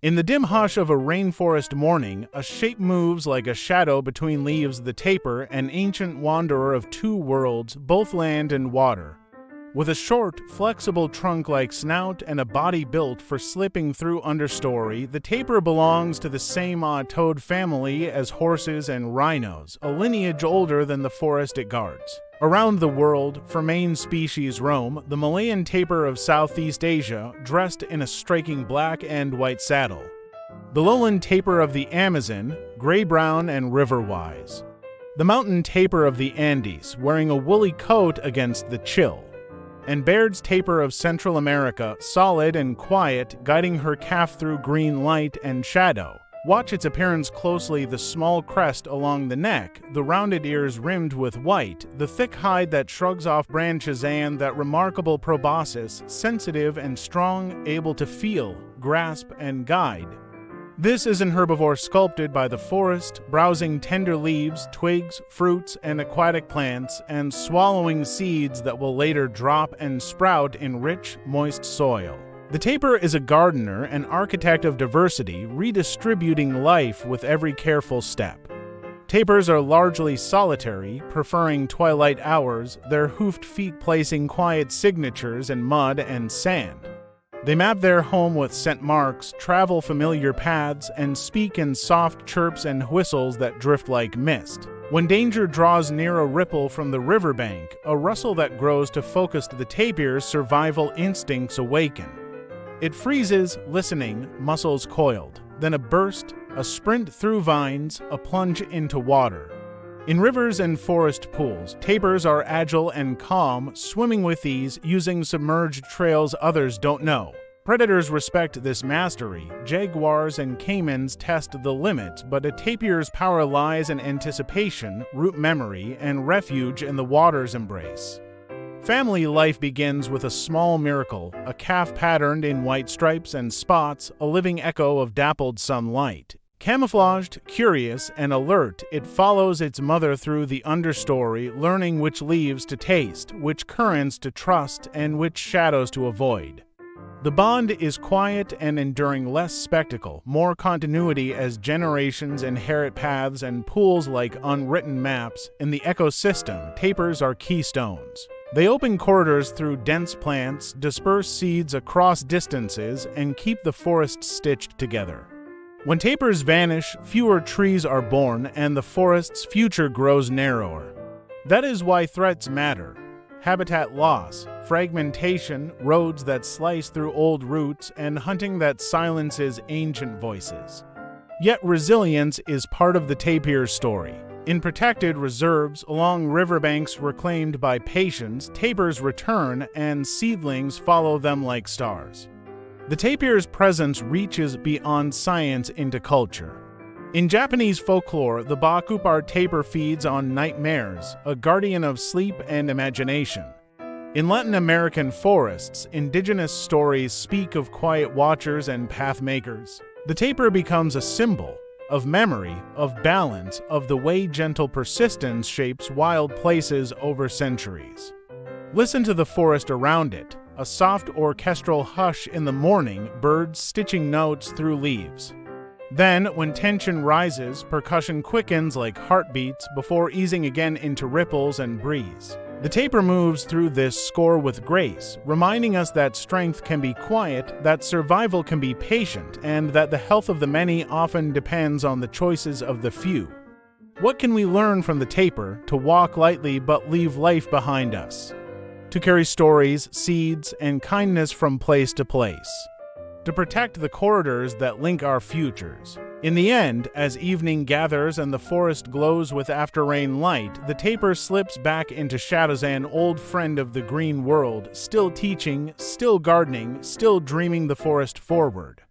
In the dim hush of a rainforest morning, a shape moves like a shadow between leaves. The tapir, an ancient wanderer of two worlds, both land and water. With a short, flexible trunk-like snout and a body built for slipping through understory, the tapir belongs to the same toad family as horses and rhinos, a lineage older than the forest it guards. Around the world, main species roam, the Malayan tapir of Southeast Asia, dressed in a striking black and white saddle. The lowland tapir of the Amazon, gray-brown and river-wise. The mountain tapir of the Andes, wearing a woolly coat against the chill. And Baird's tapir of Central America, solid and quiet, guiding her calf through green light and shadow. Watch its appearance closely: the small crest along the neck, the rounded ears rimmed with white, the thick hide that shrugs off branches, and that remarkable proboscis, sensitive and strong, able to feel, grasp, and guide. This is an herbivore sculpted by the forest, browsing tender leaves, twigs, fruits, and aquatic plants, and swallowing seeds that will later drop and sprout in rich, moist soil. The tapir is a gardener, an architect of diversity, redistributing life with every careful step. Tapirs are largely solitary, preferring twilight hours, their hoofed feet placing quiet signatures in mud and sand. They map their home with scent marks, travel familiar paths, and speak in soft chirps and whistles that drift like mist. When danger draws near, a ripple from the riverbank, a rustle that grows to focus, the tapir's survival instincts awaken. It freezes, listening, muscles coiled. Then a burst, a sprint through vines, a plunge into water. In rivers and forest pools, tapirs are agile and calm, swimming with ease, using submerged trails others don't know. Predators respect this mastery. Jaguars and caimans test the limits, but a tapir's power lies in anticipation, root memory, and refuge in the water's embrace. Family life begins with a small miracle, a calf patterned in white stripes and spots, a living echo of dappled sunlight. Camouflaged, curious, and alert, it follows its mother through the understory, learning which leaves to taste, which currents to trust, and which shadows to avoid. The bond is quiet and enduring, less spectacle, more continuity as generations inherit paths and pools like unwritten maps. In the ecosystem, tapirs are keystones. They open corridors through dense plants, disperse seeds across distances, and keep the forest stitched together. When tapirs vanish, fewer trees are born, and the forest's future grows narrower. That is why threats matter. Habitat loss, fragmentation, roads that slice through old roots, and hunting that silences ancient voices. Yet resilience is part of the tapir's story. In protected reserves, along riverbanks reclaimed by patience, tapirs return, and seedlings follow them like stars. The tapir's presence reaches beyond science into culture. In Japanese folklore, the Bakupar tapir feeds on nightmares, a guardian of sleep and imagination. In Latin American forests, indigenous stories speak of quiet watchers and path makers. The tapir becomes a symbol of memory, of balance, of the way gentle persistence shapes wild places over centuries. Listen to the forest around it, a soft orchestral hush in the morning, birds stitching notes through leaves. Then, when tension rises, percussion quickens like heartbeats before easing again into ripples and breeze. The tapir moves through this score with grace, reminding us that strength can be quiet, that survival can be patient, and that the health of the many often depends on the choices of the few. What can we learn from the tapir? To walk lightly but leave life behind us. To carry stories, seeds, and kindness from place to place. To protect the corridors that link our futures. In the end, as evening gathers and the forest glows with after-rain light, the tapir slips back into shadows, an old friend of the green world, still teaching, still gardening, still dreaming the forest forward.